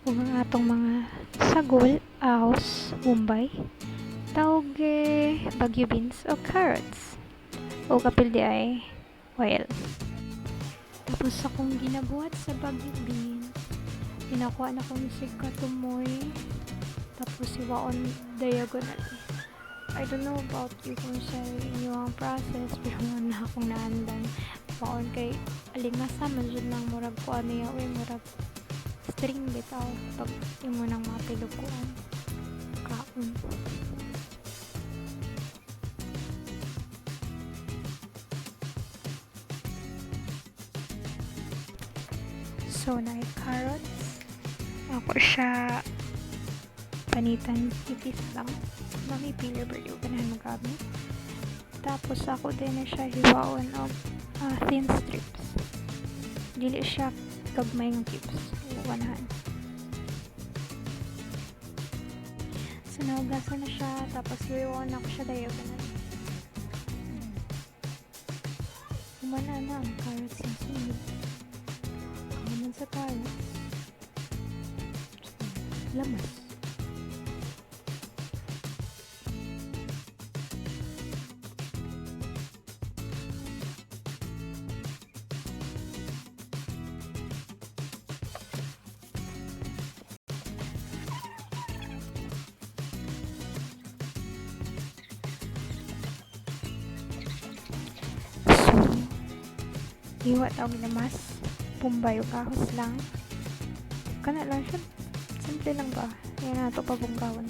ug ang atong mga sagol, ahos, bombay, tauge, baguio beans o carrots. O kapildi ay oil. Tapos akong ginabuhat sa baguio beans. Pinakuha na ko ni katumoy. Tapos iwaon diagonal. I don't know about you kung sa inyong process, pero na akong naandan. Waon kay alingasa man dyan ng murag ko ano yaw murag string bitaw pag imo nang mga pilukuan kaon. So na carrots ako siya panitan ipis lang mami peeler pero di ko ganahan magamit. Tapos ako din na siya hiwaon og thin strips. Dili siya gagmay ng cubes. Wanahan. So naugasan na siya. Tapos hiwaon ako siya diagonal. Umana na ang carrots yung sunod. Kaman sa carrots. Lamas. Iwa tawag na mas pumbay o kahos lang kana lang siya simple lang ba yan na ito pabungkawan.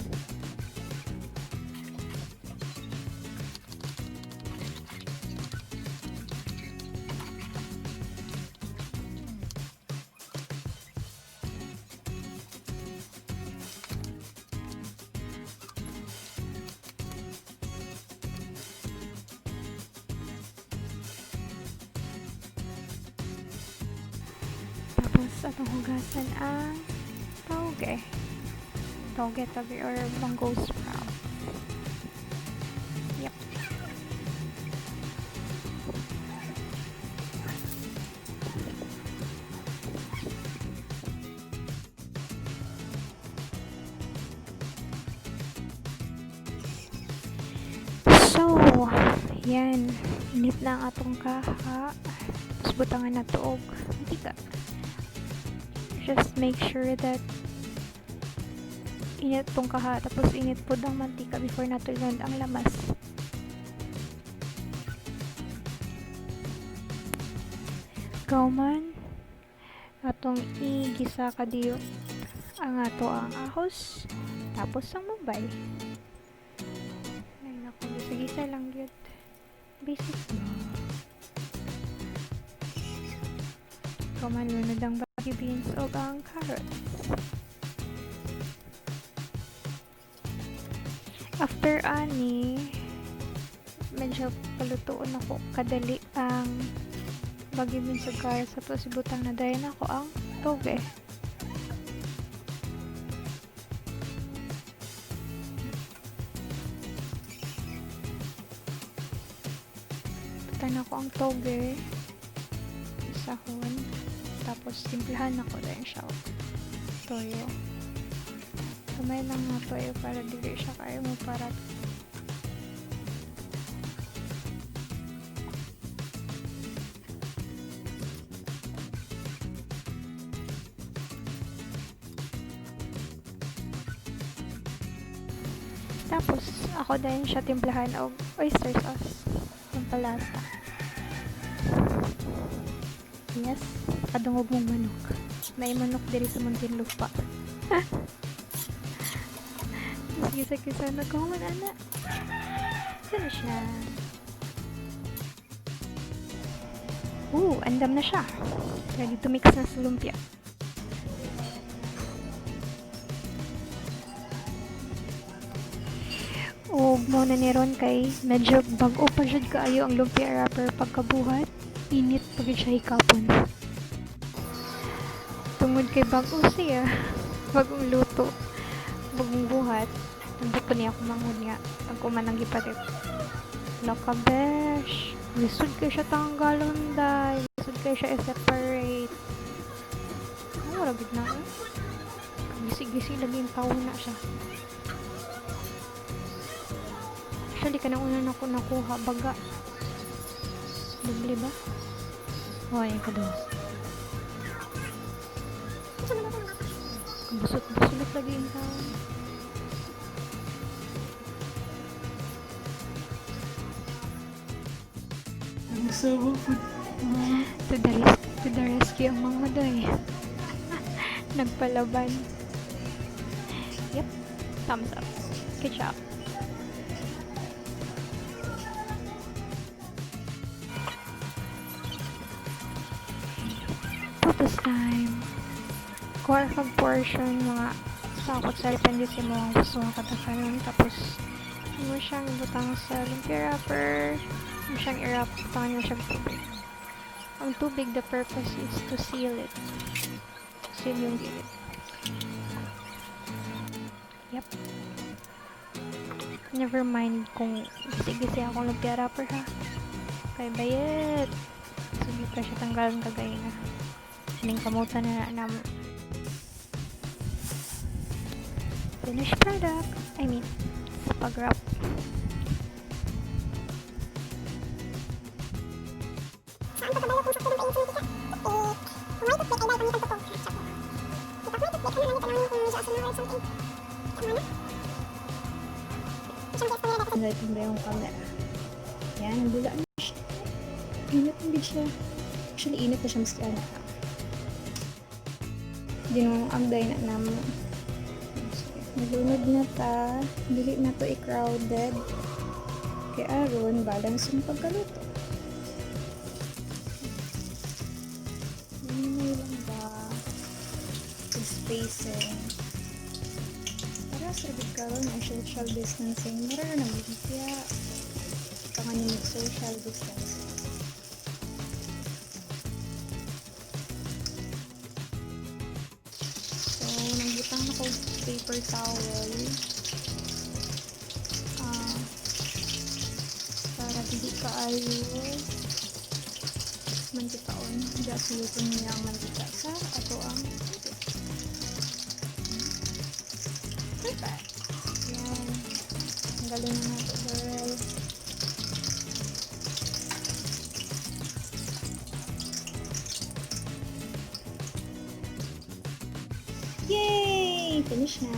Tapos atong hugasan ang tauge or mongo sprout. Yep. So, yan. Init na ang atong kaha. Tapos butangan na to og mantika. Just make sure that init tong kaha tapos init po ang mantika before natulad ang lamas. Kauman atong igisa kadiyo ang ato ang ahos tapos ang mabay. Ay naku, gisa lang yun. Basic lang. Kauman lunod ang baguio beans o ang carrots. After ani, medyo palutuon ako kadali ang baguio beans o carrots tapos ibutang na dayan ako ang toge. Butan ako ang toge sahon tapos simplahan ako dahil siya toyo. Kamay lang nga toyo para dili siya kaya mo para tapos ako dahil siya timplahan og oyster sauce ng palasa. Yes, kadungog mong manok. May manok diri sa Muntinlupa. Gisa-gisa na kuman ana. Sana siya. Andam na siya. Ready to mix na sa lumpia. O mo na ni ron kay medyo bag-o pa jud kaayo ang lumpia wrapper pagkabuhat. Init pag siya hikapon. Tungod kay bag-o siya. Bagong luto. Bagong buhat. Hindi po niya ako manghod nga. Ang kumanang gipatit. Laka besh. Lisod kayo siya tanggalon dahil. Lisod kayo siya i-separate. Ano ragid na eh? Gisig-gisig lagi yung tao na siya. Actually, kanang una na ko nakuha. Baga. Doble ba? Hoy, kado. Busot-busot lagi yung tao. To the rescue ang mga doy. Nagpalaban. Yep. Thumbs up. Good job. Photos time. Kuha kag portion mga sakot sa depende sa mga gusto nga katakanon. Tapos mo siyang butang sa lumpia wrapper. Mo siyang i-wrap. Butangan mo siyang tubig. Ang tubig, the purpose is to seal it. Seal yung gilid. Yep. Never mind kung gisi-gisi akong lumpia wrapper ha. Kay bayet. Sige ka siya tanggalan kagay na. Hining kamutan na naman. Finished product. I mean, sa pag-wrap. Ito yung camera. Yan, bula na siya. Init ang bid siya. Actually, init na siya maski ano. Hindi nung amday na naman. Nalunod na ta. Dili na to i-crowded. Kaya aron, balance yung pagkaluto. May lang ba? Spacing. Para sa karon ay social distancing. Mara na Lumpia. Pangan yung social distancing. So, nagbutang ako paper towel. Para hindi kaayo mantikaon. Gasulutin niya ang mantika sa ato ang perfect. Yan. Ang galing na nato, girl. Yay! Finish na.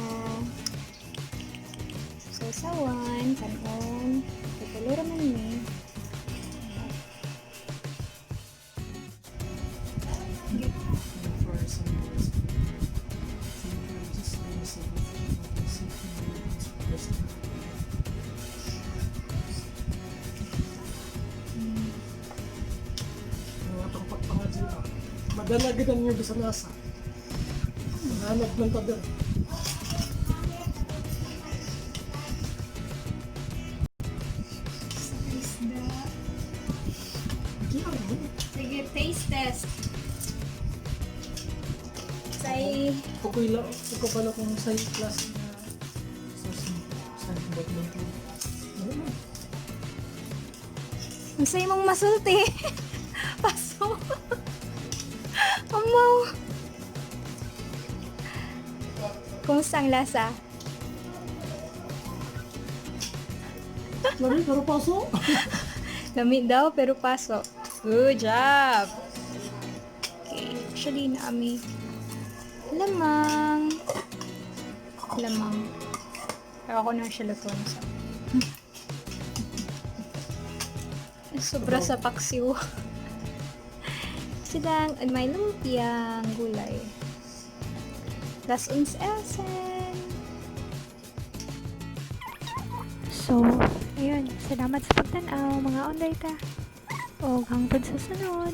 So, sawan, kanon. Tutulo raman ni. Madalagitan niyo sa nasa. Hanap ng tabi. Isda. Sige, taste test. Say... Okay lang. Ito pala kung sa class na sa ba't Ang say mong masulti. Paso. Amaw. Kumusta ang lasa? Lami, pero paso. Lami daw, pero paso. Good job! Okay, actually naami lamang. Pero ako na siya luto na sa sobra sa paksiw. Sidang and may lumpiang gulay. Das uns essen. So, ayun. Salamat sa pagtanaw mga onday ta. O hangtod sa sunod.